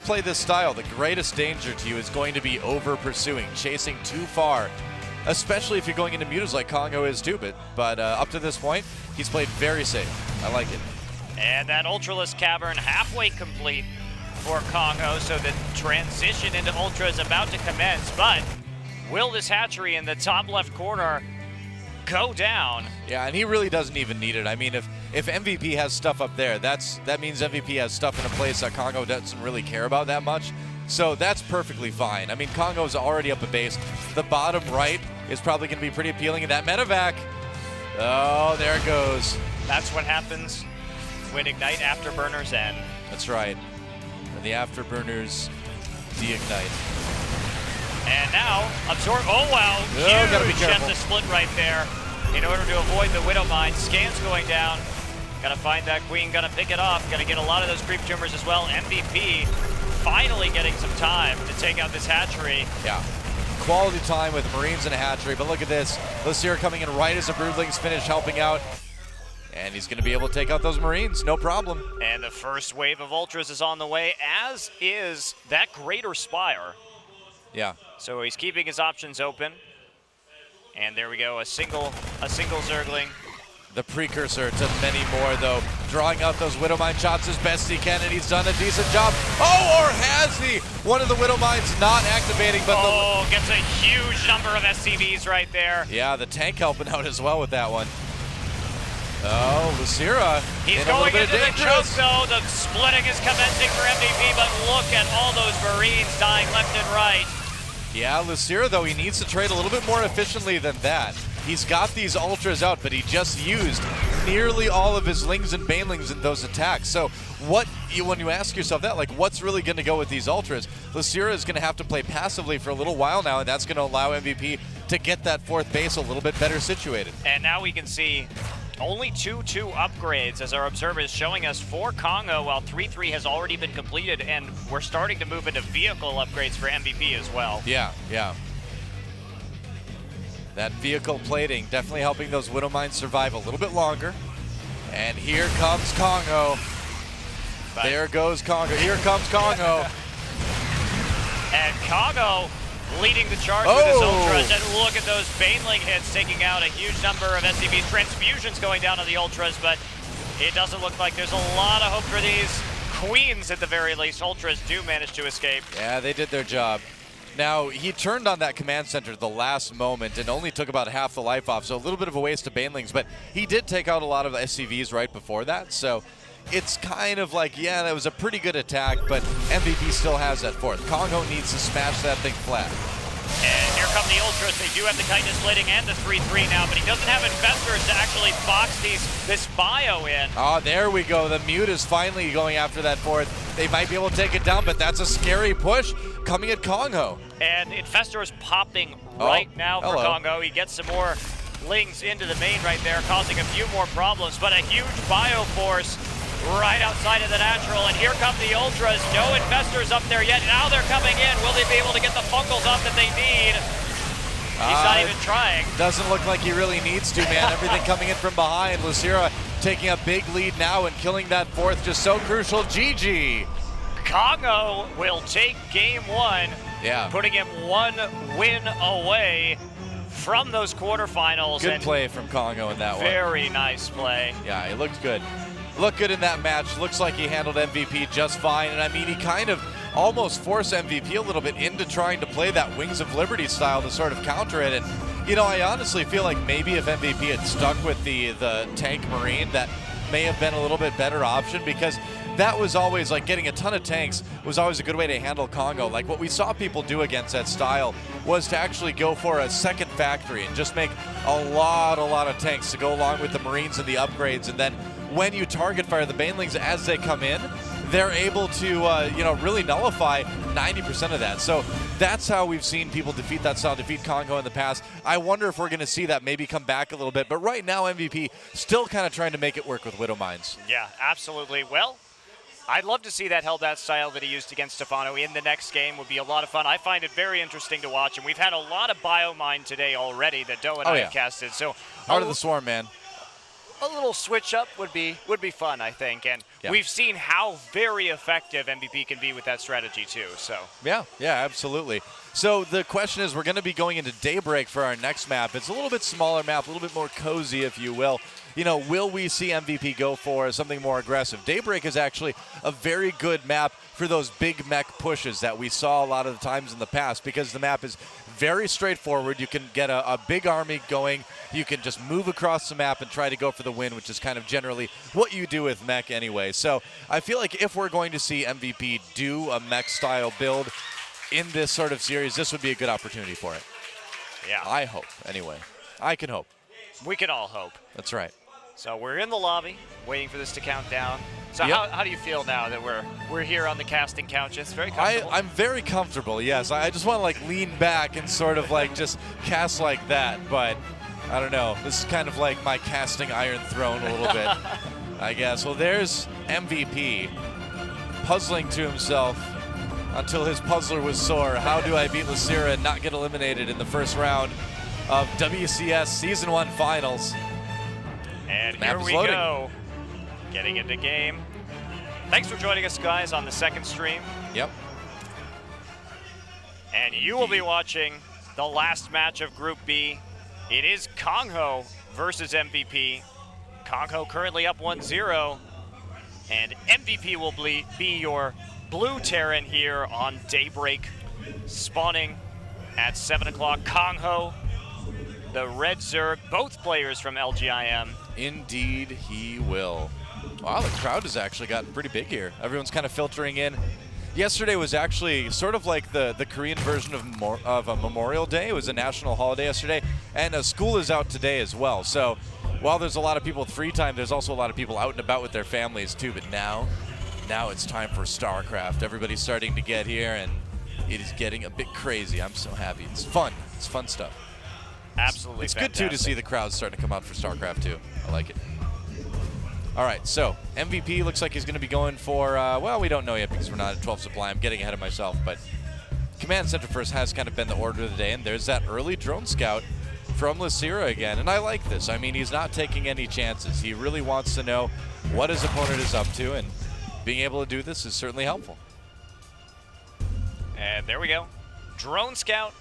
Play this style, the greatest danger to you is going to be over pursuing, chasing too far, especially if you're going into mutas like Congo is too. But up to this point, he's played very safe. I like it. And that Ultralisk Cavern halfway complete for Congo, so the transition into Ultra is about to commence. But will this hatchery in the top left corner go down? Yeah, and he really doesn't even need it. I mean, if MVP has stuff up there, that means MVP has stuff in a place that Congo doesn't really care about that much. So that's perfectly fine. I mean, Congo's already up a base. The bottom right is probably going to be pretty appealing. And that medevac, oh, there it goes. That's what happens when Ignite Afterburners end. That's right. And the Afterburners de-ignite. And now, absorb. Oh, wow. Oh, gotta be Huge careful. chest to split right there in order to avoid the Widow Mine. Scans going down. Gotta find that Queen, gotta pick it off. Gotta get a lot of those creep tumors as well. MVP finally getting some time to take out this hatchery. Yeah. Quality time with Marines and a hatchery, but look at this. Lucier coming in right as the Broodlings finish helping out. And he's gonna be able to take out those Marines, no problem. And the first wave of Ultras is on the way, as is that Greater Spire. Yeah. So he's keeping his options open. And there we go, a single Zergling. The precursor to many more, though. Drawing out those Widowmine shots as best he can, and he's done a decent job. Oh, or has he? One of the Widowmines not activating, but gets a huge number of SCVs right there. Yeah, the tank helping out as well with that one. Oh, Lucira. He's going into the choke, though. The splitting is commencing for MVP, but look at all those Marines dying left and right. Yeah, Lucira, though, he needs to trade a little bit more efficiently than that. He's got these Ultras out, but he just used nearly all of his Lings and Banelings in those attacks. So when you ask yourself that, like, what's really going to go with these Ultras? Lucira is going to have to play passively for a little while now, and that's going to allow MVP to get that fourth base a little bit better situated. And now we can see only 2-2 upgrades, as our observer is showing us, for Congo, while 3-3 has already been completed, and we're starting to move into vehicle upgrades for MVP as well. Yeah, yeah. That vehicle plating definitely helping those Widowmines survive a little bit longer. And here comes Congo. There goes Congo. Here comes Congo. And Congo leading the charge with his Ultras. And look at those Baneling hits, taking out a huge number of SCVs. Transfusions going down on the Ultras, but it doesn't look like there's a lot of hope for these Queens at the very least. Ultras do manage to escape. Yeah, they did their job. Now, he turned on that command center at the last moment and only took about half the life off, so a little bit of a waste of Banelings, but he did take out a lot of SCVs right before that, so it's kind of like, yeah, that was a pretty good attack, but MVP still has that fourth. Congo needs to smash that thing flat. And here come the Ultras. They do have the Chitinous Plating and the 3-3 now, but he doesn't have Infestors to actually box this bio in. Oh, there we go. The Mute is finally going after that fourth. They might be able to take it down, but that's a scary push coming at Congo. And Infestor is popping right now for Congo. He gets some more Lings into the main right there, causing a few more problems, but a huge bio force right outside of the natural, and here come the Ultras. No Infestors up there yet. Now they're coming in. Will they be able to get the Funkles off that they need? He's not even trying. Doesn't look like he really needs to, man. Everything coming in from behind. Lucira taking a big lead now and killing that fourth, just so crucial. GG. Congo will take game one, putting him one win away from those quarterfinals. Good play from Congo in that one. Very nice play. Yeah, he looked good. Looked good in that match. Looks like he handled MVP just fine. And I mean, he kind of almost forced MVP a little bit into trying to play that Wings of Liberty style to sort of counter it. And, you know, I honestly feel like maybe if MVP had stuck with the tank Marine, that may have been a little bit better option, because that was always, like, getting a ton of tanks was always a good way to handle Congo. Like, what we saw people do against that style was to actually go for a second factory and just make a lot of tanks to go along with the Marines and the upgrades. And then when you target fire the Banelings as they come in, they're able to, you know, really nullify 90% of that. So that's how we've seen people defeat that style, defeat Congo in the past. I wonder if we're going to see that maybe come back a little bit. But right now, MVP still kind of trying to make it work with Widowmines. Yeah, absolutely. Well, I'd love to see that Hellbat style that he used against Stefano in the next game. Would be a lot of fun. I find it very interesting to watch, and we've had a lot of Biomine today already that Doe and I have casted. So Heart of the Swarm, man. a little switch up would be fun, I think. And we've seen how very effective MVP can be with that strategy too. So yeah, absolutely. So the question is, we're going to be going into Daybreak for our next map. It's a little bit smaller map, a little bit more cozy, if you will. You know, will we see MVP go for something more aggressive? Daybreak is actually a very good map for those big mech pushes that we saw a lot of the times in the past, because the map is very straightforward. You can get a big army going. You can just move across the map and try to go for the win, which is kind of generally what you do with mech anyway. So I feel like if we're going to see MVP do a mech-style build in this sort of series, this would be a good opportunity for it. Yeah. I hope, anyway. I can hope. We can all hope. That's right. So we're in the lobby, waiting for this to count down. So how do you feel now that we're here on the casting couch? It's very comfortable. I'm very comfortable, yes. I just want to like lean back and sort of like just cast like that, but I don't know. This is kind of like my casting Iron Throne a little bit, I guess. Well, there's MVP puzzling to himself until his puzzler was sore. How do I beat Lysira and not get eliminated in the first round of WCS Season 1 Finals? And here we go, getting into game. Thanks for joining us, guys, on the second stream. Yep. And you will be watching the last match of Group B. It is Kongho versus MVP. Kongho currently up 1-0, and MVP will be your blue Terran here on Daybreak, spawning at 7 o'clock. Kongho, the red Zerg, both players from LGIM. Indeed he will. Wow, the crowd has actually gotten pretty big here. Everyone's kind of filtering in. Yesterday was actually sort of like the Korean version of a Memorial Day. It was a national holiday yesterday, and school is out today as well. So while there's a lot of people with free time, there's also a lot of people out and about with their families too. But now it's time for Starcraft. Everybody's starting to get here, and it is getting a bit crazy. I'm so happy. It's fun. It's fun stuff. Absolutely It's fantastic. good, too, to see the crowds starting to come out for StarCraft, too. I like it. All right, so MVP looks like he's going to be going for, well, we don't know yet because we're not at 12 supply. I'm getting ahead of myself, but Command Center first has kind of been the order of the day, and there's that early drone scout from Lysira again, and I like this. I mean, he's not taking any chances. He really wants to know what his opponent is up to, and being able to do this is certainly helpful. And there we go. Drone scout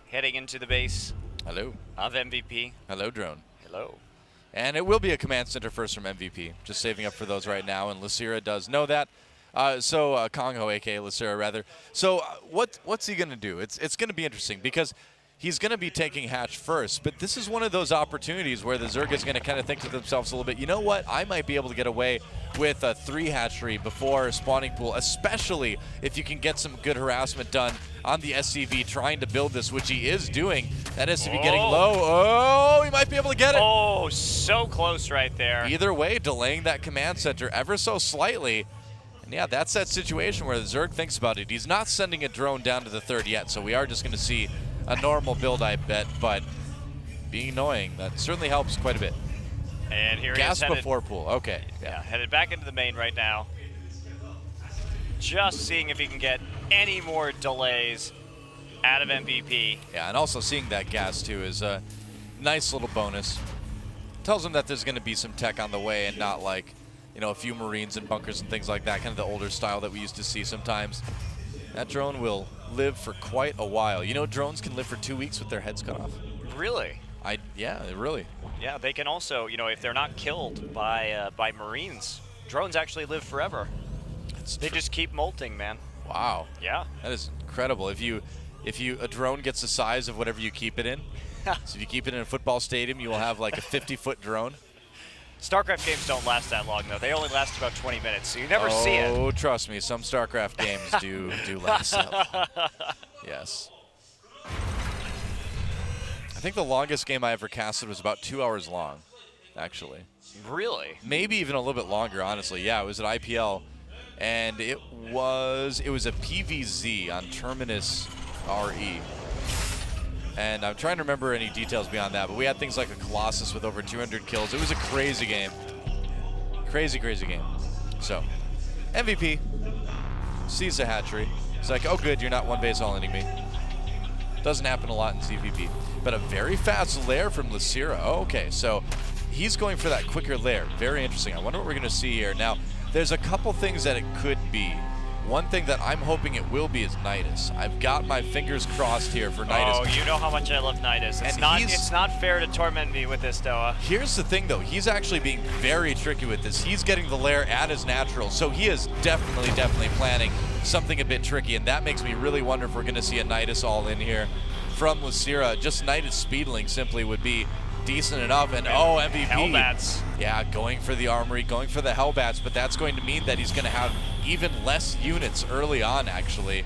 heading into the base. Hello. Of MVP. Hello, drone. Hello. And it will be a Command Center first from MVP. Just saving up for those right now, and Lysira does know that. Kongho, a.k.a. Lysira, rather. So what's he going to do? It's going to be interesting because he's going to be taking Hatch first, but this is one of those opportunities where the Zerg is going to kind of think to themselves a little bit, you know what, I might be able to get away with a 3 hatchery before spawning pool, especially if you can get some good harassment done on the SCV trying to build this, which he is doing. That SCV getting low. Oh, he might be able to get it. Oh, so close right there. Either way, delaying that Command Center ever so slightly. And yeah, that's that situation where the Zerg thinks about it. He's not sending a drone down to the 3rd yet, so we are just going to see a normal build, I bet, but being annoying, that certainly helps quite a bit. And here Gas he is before pool, okay. Yeah, headed back into the main right now. Just seeing if he can get any more delays out of MVP. Yeah, and also seeing that gas too is a nice little bonus. Tells him that there's going to be some tech on the way and not like, you know, a few Marines and bunkers and things like that, kind of the older style that we used to see sometimes. That drone will live for quite a while. You know, drones can live for 2 weeks with their heads cut off. Really? Yeah, really. Yeah, they can also, you know, if they're not killed by Marines, drones actually live forever. They just keep molting, man. Wow. Yeah. That is incredible. If a drone gets the size of whatever you keep it in, so if you keep it in a football stadium, you will have like a 50-foot drone. StarCraft games don't last that long, though. They only last about 20 minutes, so you never see it. Oh, trust me, some StarCraft games do last up. Yes. I think the longest game I ever casted was about 2 hours long, actually. Really? Maybe even a little bit longer, honestly. Yeah, it was at IPL, and it was a PVZ on Terminus RE. And I'm trying to remember any details beyond that, but we had things like a Colossus with over 200 kills. It was a crazy game. Crazy, crazy game. So, MVP sees the hatchery. He's like, oh good, you're not one base all-inning me. Doesn't happen a lot in CVP. But a very fast lair from Lysira. Oh, okay, so he's going for that quicker lair. Very interesting. I wonder what we're going to see here. Now, there's a couple things that it could be. One thing that I'm hoping it will be is Nidus. I've got my fingers crossed here for Nidus. Oh, you know how much I love Nidus. It's not fair to torment me with this, Doa. Here's the thing, though. He's actually being very tricky with this. He's getting the lair at his natural, so he is definitely planning something a bit tricky, and that makes me really wonder if we're going to see a Nidus all in here from Lucira. Just Nidus speedling simply would be decent enough, and oh, MVP. Hellbats. Yeah, going for the armory, going for the Hellbats, but that's going to mean that he's going to have even less units early on, actually,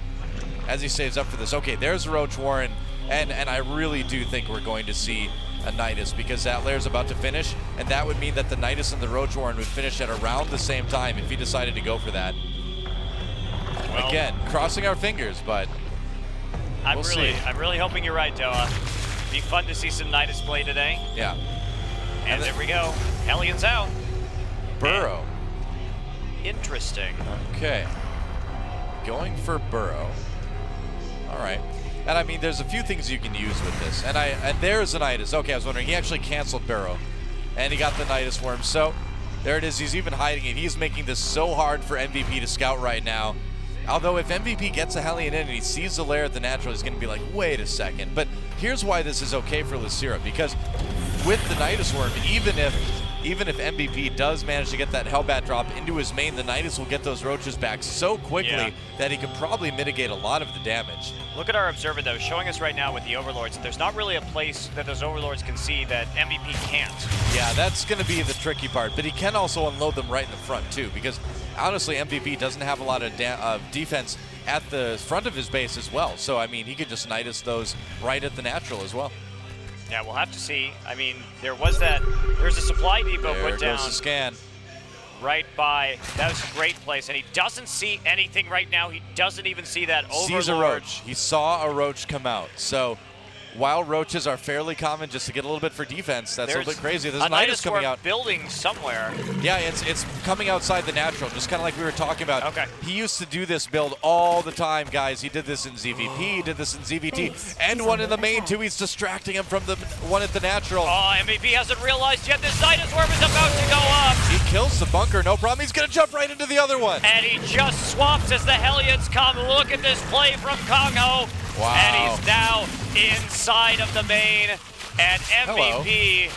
as he saves up for this. Okay, there's Roach Warren, and I really do think we're going to see a Nidus, because that lair's about to finish, and that would mean that the Nidus and the Roach Warren would finish at around the same time if he decided to go for that. Well, again, crossing our fingers, but we'll see. I'm really hoping you're right, Doa. Be fun to see some Nidus play today. Yeah. And there we go. Hellions out. Burrow. Interesting. Okay. Going for Burrow. All right. And I mean, there's a few things you can use with this. And there's a Nidus. Okay, I was wondering. He actually canceled Burrow. And he got the Nidus Worm. So there it is. He's even hiding it. He's making this so hard for MVP to scout right now. Although if MVP gets a Hellion in and he sees the lair at the natural, he's going to be like, wait a second. But here's why this is okay for Lucira, because with the Nidus Worm, even if MVP does manage to get that Hellbat drop into his main, the Nidus will get those roaches back so quickly that he can probably mitigate a lot of the damage. Look at our observer, though, showing us right now with the Overlords that there's not really a place that those Overlords can see that MVP can't. Yeah, that's going to be the tricky part, but he can also unload them right in the front, too, because honestly, MVP doesn't have a lot of defense at the front of his base as well. So, I mean, he could just Nidus those right at the natural as well. Yeah, we'll have to see. I mean, there's a supply depot put down. There goes the scan. Right by, that was a great place, and he doesn't see anything right now. He doesn't even see that Overlord. Sees a roach. He saw a roach come out. So while roaches are fairly common just to get a little bit for defense, that's a little bit crazy. There's a Nidus coming out. Building somewhere. Yeah, it's coming outside the natural, just kind of like we were talking about. Okay. He used to do this build all the time, guys. He did this in ZVP, he did this in ZVT, and one in the main, too. He's distracting him from the one at the natural. Oh, MVP hasn't realized yet this Nidus Worm is about to go up. He kills the bunker, no problem. He's going to jump right into the other one. And he just swaps as the Hellions come. Look at this play from Kongho. Wow. And he's now inside of the main. And MVP,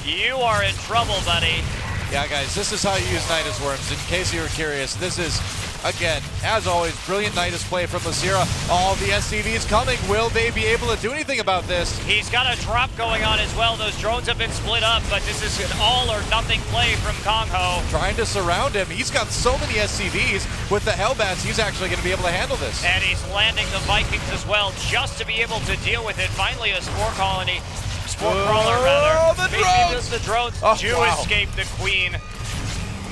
you are in trouble, buddy. Yeah, guys, this is how you use Nidus Worms. In case you were curious, this is, again, as always, brilliant Nidus play from Lucira. All the SCVs coming. Will they be able to do anything about this? He's got a drop going on as well. Those drones have been split up, but this is an all-or-nothing play from Kongho. Trying to surround him. He's got so many SCVs. With the Hellbats, he's actually going to be able to handle this. And he's landing the Vikings as well, just to be able to deal with it. Finally, a Spore Colony. Spore Crawler, rather. The drones do escape the Queen.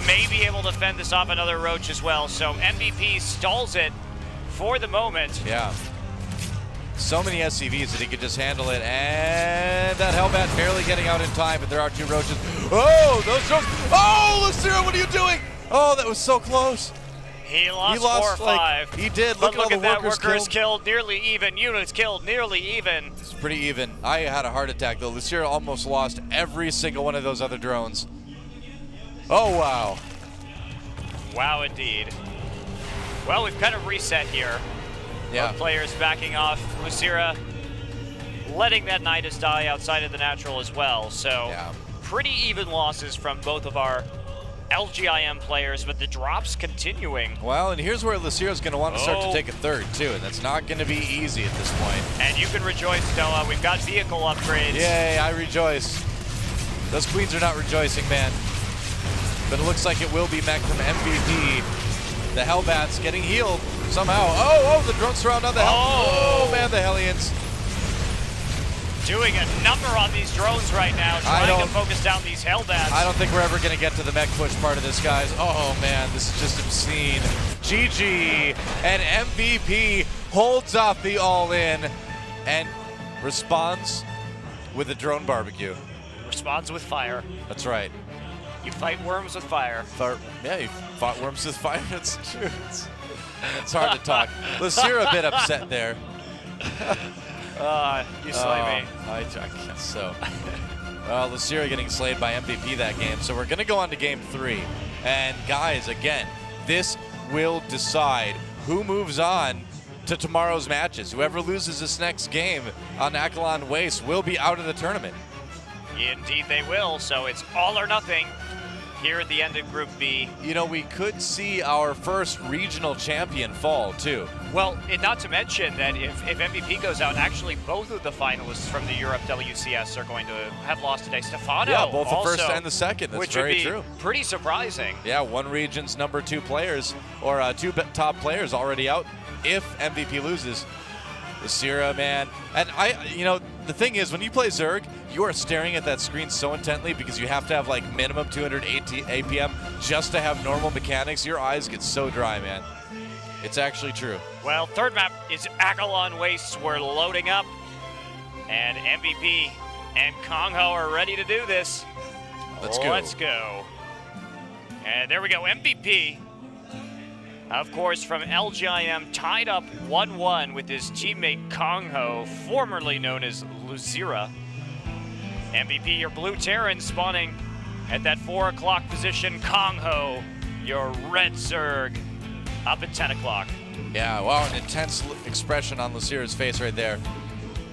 May be able to fend this off another Roach as well. So MVP stalls it for the moment. Yeah. So many SCVs that he could just handle it. And that Hellbat barely getting out in time, but there are two Roaches. Oh, those drones. Oh, Lucira, what are you doing? Oh, that was so close. He lost 4 or 5. He did. Look at all the workers killed. Nearly even. Units killed. Nearly even. It's pretty even. I had a heart attack, though. Lucira almost lost every single one of those other drones. Oh, wow. Wow, indeed. Well, we've kind of reset here. Yeah. Both players backing off. Lucira letting that Nidus die outside of the natural as well. So pretty even losses from both of our LGIM players, but the drops continuing. Well, and here's where Lucira's going to want to start to take a third, too, and that's not going to be easy at this point. And you can rejoice, Noah. We've got vehicle upgrades. Yay, I rejoice. Those Queens are not rejoicing, man. But it looks like it will be mech from MVP. The Hellbats getting healed somehow. Oh, the drone surround on the Hell. Oh, man, the Hellions. Doing a number on these drones right now, trying to focus down these Hellbats. I don't think we're ever going to get to the mech push part of this, guys. Oh, man, this is just obscene. GG, and MVP holds off the all-in and responds with a drone barbecue. Responds with fire. That's right. You fight worms with fire. Yeah, you fought worms with fire. That's true. It's hard to talk. Lucira a bit upset there. You slay me. I guess so. Lucira getting slayed by MVP that game. So we're going to go on to game 3. And guys, again, this will decide who moves on to tomorrow's matches. Whoever loses this next game on Akalon Waste will be out of the tournament. Indeed they will, so it's all or nothing here at the end of Group B. You know, we could see our first regional champion fall, too. Well, and not to mention that if MVP goes out, actually both of the finalists from the Europe WCS are going to have lost today. Stefano Yeah, both also, the first and the second. That's which very would be true. Pretty surprising. Yeah, one region's number 2 players, or 2 top players already out if MVP loses. Lucira, man. And you know, the thing is, when you play Zerg, you are staring at that screen so intently because you have to have like minimum 280 APM just to have normal mechanics. Your eyes get so dry, man. It's actually true. Well, third map is Akalon Wastes. We're loading up, and MVP and Kongho are ready to do this. Let's go. Let's go. And there we go, MVP. Of course, from LGIM, tied up 1-1 with his teammate Kongho, formerly known as Lucira. MVP, your blue Terran spawning at that 4 o'clock position. Kongho, your red Zerg, up at 10 o'clock. Yeah, wow, an intense expression on Lucira's face right there.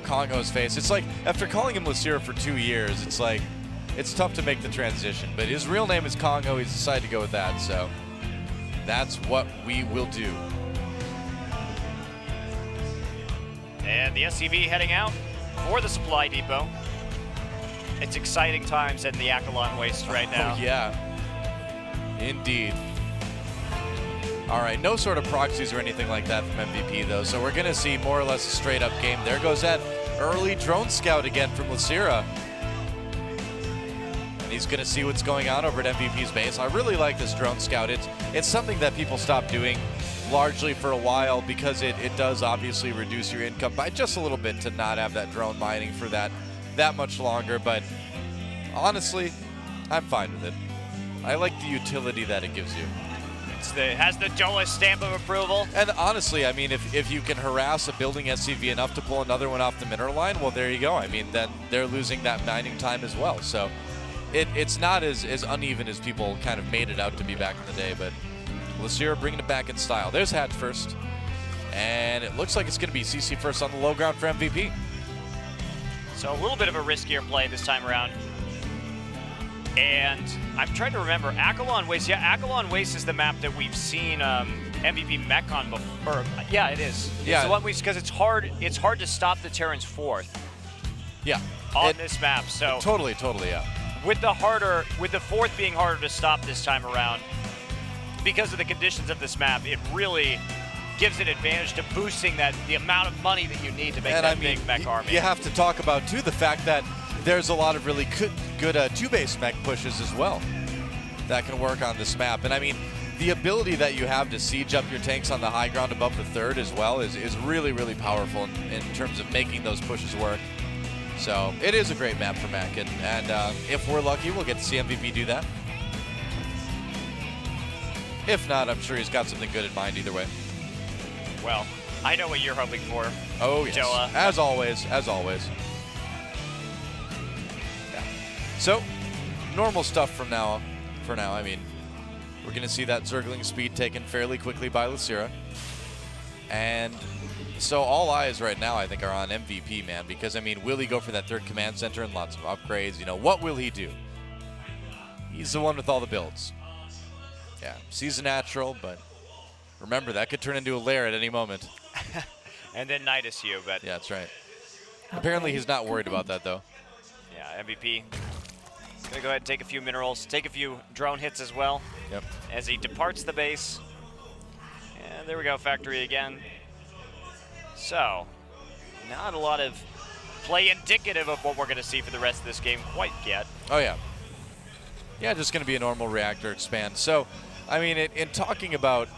Kongho's face. It's like, after calling him Lucira for 2 years, it's like, it's tough to make the transition. But his real name is Kongho. He's decided to go with that, so that's what we will do. And the SCV heading out for the supply depot. It's exciting times in the Akalon Waste right now. Oh, yeah. Indeed. All right, no sort of proxies or anything like that from MVP, though, so we're going to see more or less a straight-up game. There goes that early drone scout again from Lucira. And he's going to see what's going on over at MVP's base. I really like this drone scout. It's something that people stopped doing largely for a while because it does obviously reduce your income by just a little bit to not have that drone mining for that much longer. But honestly, I'm fine with it. I like the utility that it gives you. It has the DOA stamp of approval. And honestly, I mean, if you can harass a building SCV enough to pull another one off the mineral line, well, there you go. I mean, then they're losing that mining time as well. So it's not as uneven as people kind of made it out to be back in the day, but Lucira bringing it back in style. There's Hatch first, and it looks like it's going to be CC first on the low ground for MVP. So a little bit of a riskier play this time around. And I'm trying to remember, Akalon Waste. Yeah, Akalon Waste is the map that we've seen MVP mech on before. Yeah, it is. Yeah. It's the one because it's hard to stop the Terran's fourth. Yeah. On this map, so totally, yeah. With the fourth being harder to stop this time around, because of the conditions of this map, it really gives an advantage to boosting the amount of money that you need to make big mech army. You have to talk about too the fact that there's a lot of really good 2-base mech pushes as well that can work on this map. And I mean, the ability that you have to siege up your tanks on the high ground above the third as well is really, really powerful in terms of making those pushes work. So it is a great map for mech, and if we're lucky, we'll get to see MVP do that. If not, I'm sure he's got something good in mind either way. Well, I know what you're hoping for. Oh, yes. Joa. As always. So, normal stuff for now. I mean, we're going to see that Zergling speed taken fairly quickly by Lucira. And so all eyes right now, I think, are on MVP, man. Because, I mean, will he go for that third command center and lots of upgrades? You know, what will he do? He's the one with all the builds. Yeah, sees a natural, but remember, that could turn into a lair at any moment. And then Nidus you, but... Yeah, that's right. Apparently, he's not worried about that, though. Yeah, MVP. Gonna go ahead and take a few minerals, take a few drone hits as well. Yep. As he departs the base. And there we go, factory again. So, not a lot of play indicative of what we're gonna see for the rest of this game quite yet. Oh, yeah. Yeah, just gonna be a normal reactor expand. So, I mean, in talking about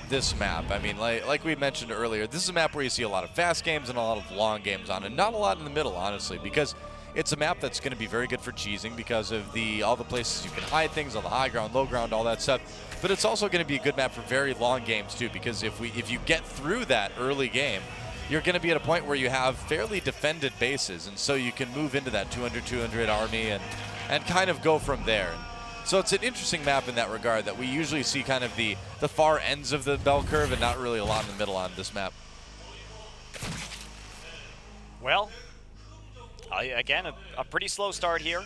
this map, I mean, like we mentioned earlier, this is a map where you see a lot of fast games and a lot of long games on it. Not a lot in the middle, honestly, because it's a map that's going to be very good for cheesing because of all the places you can hide things on the high ground, low ground, all that stuff. But it's also going to be a good map for very long games too, because if you get through that early game, you're going to be at a point where you have fairly defended bases, and so you can move into that 200-200 army and kind of go from there. So it's an interesting map in that regard, that we usually see kind of the far ends of the bell curve and not really a lot in the middle on this map. Well, again, a pretty slow start here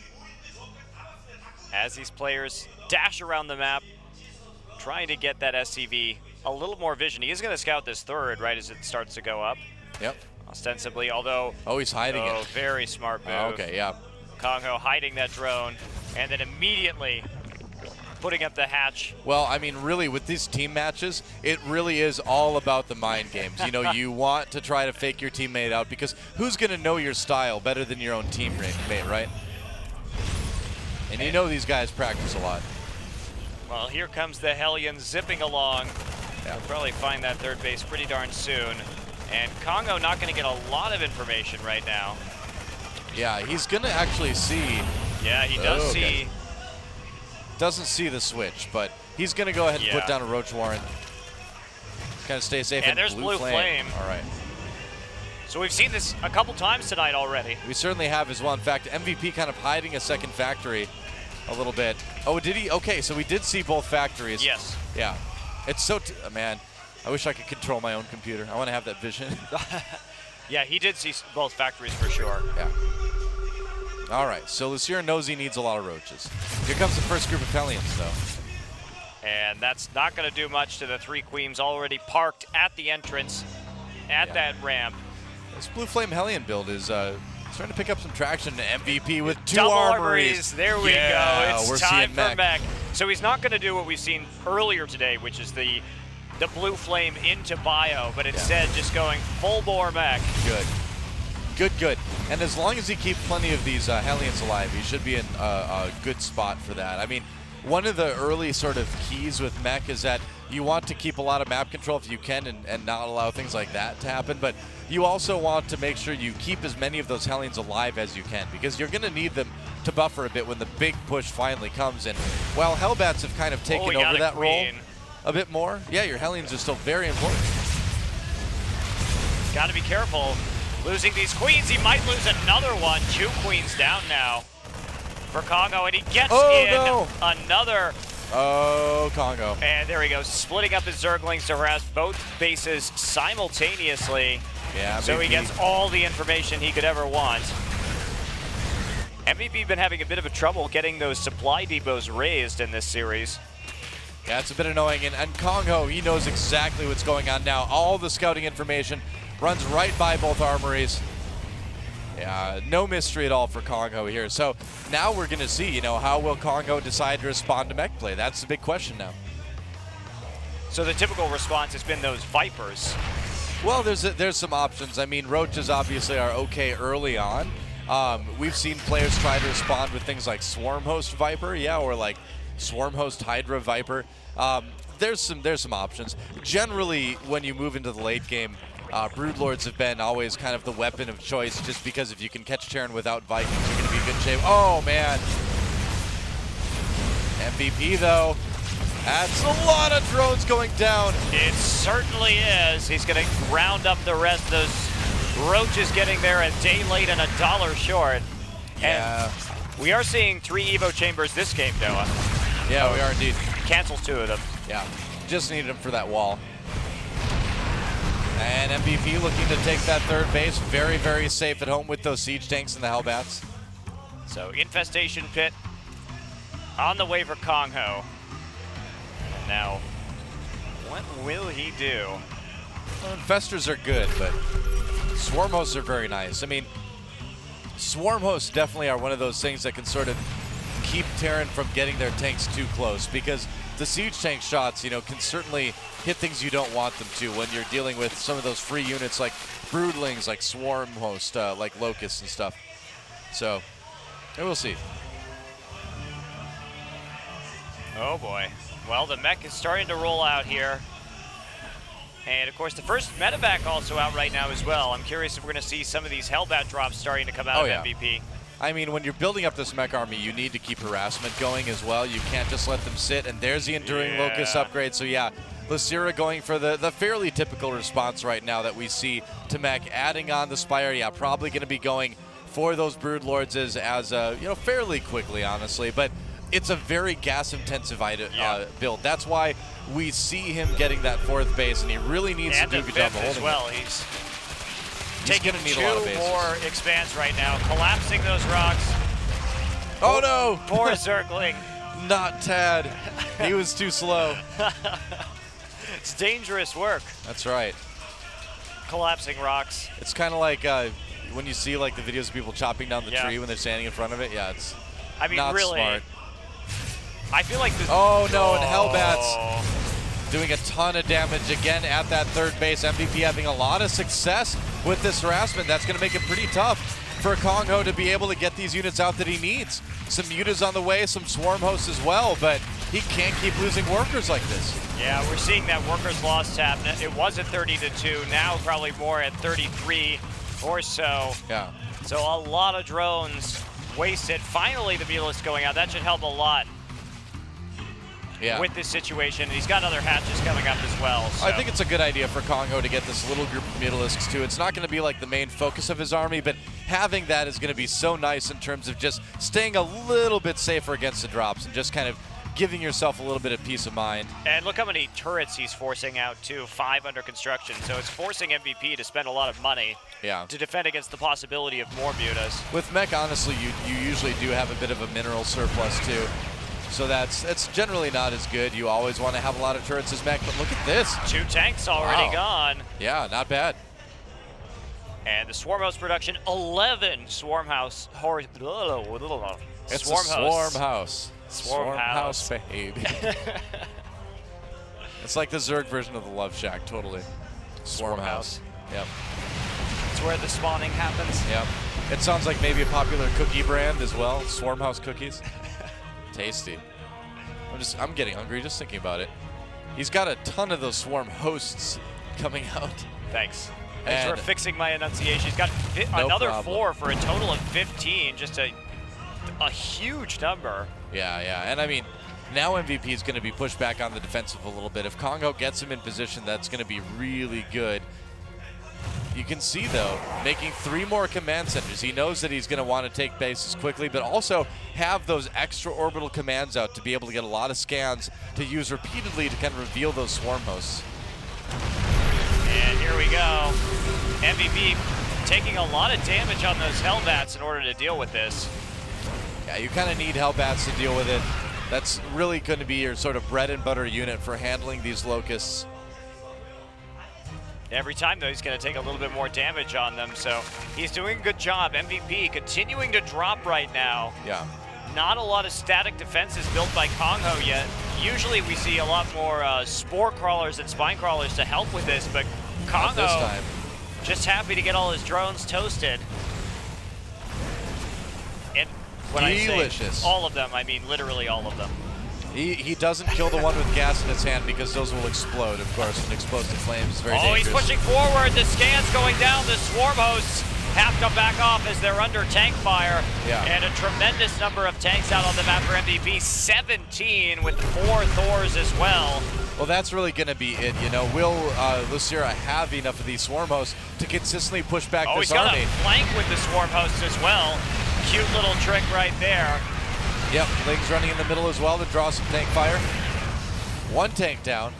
as these players dash around the map, trying to get that SCV a little more vision. He is going to scout this third right as it starts to go up. Yep. Ostensibly, although... Oh, he's hiding it. Very smart move. Oh, okay, yeah. Kongho hiding that drone, and then immediately putting up the hatch. Well, I mean, really, with these team matches, it really is all about the mind games. You know, you want to try to fake your teammate out, because who's going to know your style better than your own teammate, right? And you know these guys practice a lot. Well, here comes the Hellion zipping along. Yeah. We'll probably find that third base pretty darn soon. And Kongho not going to get a lot of information right now. Yeah, he's going to actually see. Yeah, he does see. Doesn't see the switch, but he's going to go ahead and put down a Roach Warren. Kind of stay safe. And there's Blue Flame. All right. So we've seen this a couple times tonight already. We certainly have as well. In fact, MVP kind of hiding a second factory a little bit. Oh, did he? Okay, so we did see both factories. Yes. Yeah. It's so, man, I wish I could control my own computer. I want to have that vision. Yeah, he did see both factories for sure. Yeah. All right, so Lucier knows he needs a lot of roaches. Here comes the first group of Hellions, though. And that's not going to do much to the three Queens already parked at the entrance, at that ramp. This Blue Flame Hellion build is starting to pick up some traction. MVP with two Double armories. There we go. It's time for Mech. So he's not going to do what we've seen earlier today, which is the Blue Flame into bio, but instead just going full-bore Mech. Good. And as long as he keeps plenty of these Hellions alive, he should be in a good spot for that. I mean, one of the early sort of keys with Mech is that you want to keep a lot of map control if you can and not allow things like that to happen, but you also want to make sure you keep as many of those Hellions alive as you can, because you're going to need them to buffer a bit when the big push finally comes in. While Hellbats have kind of taken over that role a bit more, yeah, your Hellions are still very important. Got to be careful. Losing these Queens, he might lose another one. 2 Queens down now for Kongho, and he gets another. Oh, Kongho. And there he goes, splitting up his Zerglings to harass both bases simultaneously. Yeah, so he gets all the information he could ever want. MVP been having a bit of a trouble getting those supply depots raised in this series. Yeah, it's a bit annoying, and Kongho, he knows exactly what's going on now. All the scouting information runs right by both armories. Yeah, no mystery at all for Kongho here. So now we're going to see, you know, how will Kongho decide to respond to mech play? That's the big question now. So the typical response has been those Vipers. Well, there's some options. I mean, Roaches obviously are okay early on. We've seen players try to respond with things like Swarm Host Viper, or like Swarm Host Hydra Viper. There's some options. Generally, when you move into the late game, Broodlords have been always kind of the weapon of choice, just because if you can catch Terran without Vikings, you're going to be in good shape. Oh, man. MVP, though. That's a lot of drones going down. It certainly is. He's going to round up the rest of those Roaches, getting there a day late and $1 short. Yeah. And we are seeing 3 Evo Chambers this game, Noah. Yeah, we are indeed. Cancels 2 of them. Yeah, just needed him for that wall. And MVP looking to take that third base. Very, very safe at home with those siege tanks and the Hellbats. So Infestation Pit on the way for Kongho. Now, what will he do? Well, Infestors are good, but Swarm Hosts are very nice. I mean, Swarm Hosts definitely are one of those things that can sort of keep Terran from getting their tanks too close, because the siege tank shots, you know, can certainly hit things you don't want them to when you're dealing with some of those free units like Broodlings, like Swarm Host, like Locusts and stuff. So, we'll see. Oh boy. Well, the mech is starting to roll out here. And of course, the first medevac also out right now as well. I'm curious if we're going to see some of these Hellbat drops starting to come out of MVP. I mean, when you're building up this mech army, you need to keep harassment going as well. You can't just let them sit. And there's the Enduring Locust upgrade. So yeah, Lucira going for the fairly typical response right now that we see to Mech, adding on the Spire. Yeah, probably going to be going for those Broodlords as fairly quickly, honestly. But it's a very gas-intensive build. That's why we see him getting that 4th base, and he really needs to do a good job of holding as well. it. He's taking two more expands right now, collapsing those rocks. Oh no! Poor Zergling. Not Tad. He was too slow. It's dangerous work. That's right. Collapsing rocks. It's kind of like when you see like the videos of people chopping down the tree when they're standing in front of it. Yeah, it's not really smart. I feel like this. Oh no, and Hellbats doing a ton of damage again at that 3rd base. MVP having a lot of success with this harassment. That's going to make it pretty tough for Kong Ho to be able to get these units out that he needs. Some mutas on the way, some swarm hosts as well, but he can't keep losing workers like this. Yeah, we're seeing that workers lost tab. It was at 30-2, now probably more at 33 or so. Yeah. So a lot of drones wasted. Finally, the Mutalisk going out. That should help a lot. Yeah. With this situation. And he's got other hatches coming up as well. So. I think it's a good idea for Kong Ho to get this little group of Mutalisks too. It's not going to be like the main focus of his army, but having that is going to be so nice in terms of just staying a little bit safer against the drops and just kind of giving yourself a little bit of peace of mind. And look how many turrets he's forcing out too, 5 under construction. So it's forcing MVP to spend a lot of money to defend against the possibility of more mutas. With Mech, honestly, you usually do have a bit of a mineral surplus too. So it's generally not as good. You always want to have a lot of turrets as Mech, but look at this. 2 tanks already gone. Yeah, not bad. And the Swarm House production, 11 Swarm House. It's Swarm House. Swarm House, baby. It's like the Zerg version of the Love Shack, totally. Swarm House. Yep. It's where the spawning happens. Yep. It sounds like maybe a popular cookie brand as well. Swarm House cookies. Tasty. I'm getting hungry just thinking about it. He's got a ton of those Swarm hosts coming out. Thanks. Thanks for fixing my enunciation. He's got another problem. 4 for a total of 15. Just a huge number. Yeah. And I mean, now MVP is going to be pushed back on the defensive a little bit. If Kong Ho gets him in position, that's going to be really good. You can see, though, making 3 more command centers. He knows that he's going to want to take bases quickly, but also have those extra orbital commands out to be able to get a lot of scans to use repeatedly to kind of reveal those swarm hosts. And here we go. MVP taking a lot of damage on those Hellbats in order to deal with this. Yeah, you kind of need Hellbats to deal with it. That's really going to be your sort of bread and butter unit for handling these locusts. Every time, though, he's going to take a little bit more damage on them, so he's doing a good job. MVP continuing to drop right now. Yeah. Not a lot of static defenses built by Kong Ho yet. Usually we see a lot more spore crawlers and spine crawlers to help with this, but Kong Ho just happy to get all his drones toasted. And when I say all of them, I mean literally all of them. He doesn't kill the one with gas in his hand because those will explode, of course, and explosive flames is very dangerous. He's pushing forward. The scan's going down. The swarm hosts have to back off as they're under tank fire. Yeah. And a tremendous number of tanks out on the map for MVP. 17 with 4 Thors as well. Well, that's really going to be it. You know, will Lucira have enough of these swarm hosts to consistently push back this army? He's got a flank with the swarm hosts as well. Cute little trick right there. Yep, Ling's running in the middle as well to draw some tank fire. 1 tank down.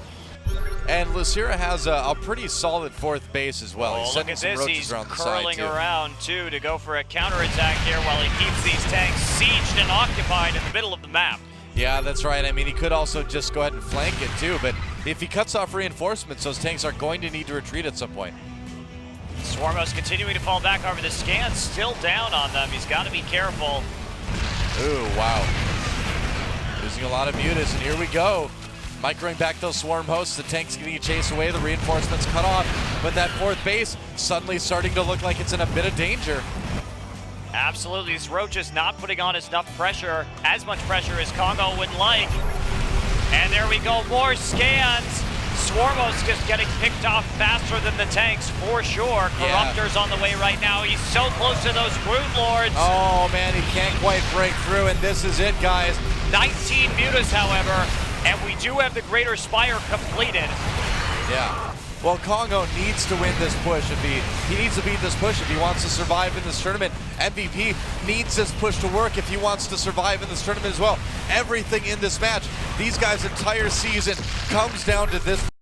And Lucira has a pretty solid 4th base as well. He's look at this, he's curling too. around too to go for a counterattack here while he keeps these tanks sieged and occupied in the middle of the map. Yeah, that's right. I mean, he could also just go ahead and flank it too, but if he cuts off reinforcements, those tanks are going to need to retreat at some point. Swarmhouse continuing to fall back over the scan, still down on them. He's got to be careful. Ooh, wow. Losing a lot of mutas, and here we go. Microing back those swarm hosts, the tank's getting chased away, the reinforcements cut off, but that 4th base suddenly starting to look like it's in a bit of danger. Absolutely, this Roach is not putting on enough pressure, as much pressure as Kong Ho would like. And there we go, more scans. Swarmos just getting picked off faster than the tanks, for sure. Corruptor's on the way right now. He's so close to those Broodlords. Oh, man, he can't quite break through, and this is it, guys. 19 mutas, however. And we do have the Greater Spire completed. Yeah. Well, Congo needs to win this push. He needs to beat this push if he wants to survive in this tournament. MVP needs this push to work if he wants to survive in this tournament as well. Everything in this match, these guys' entire season comes down to this.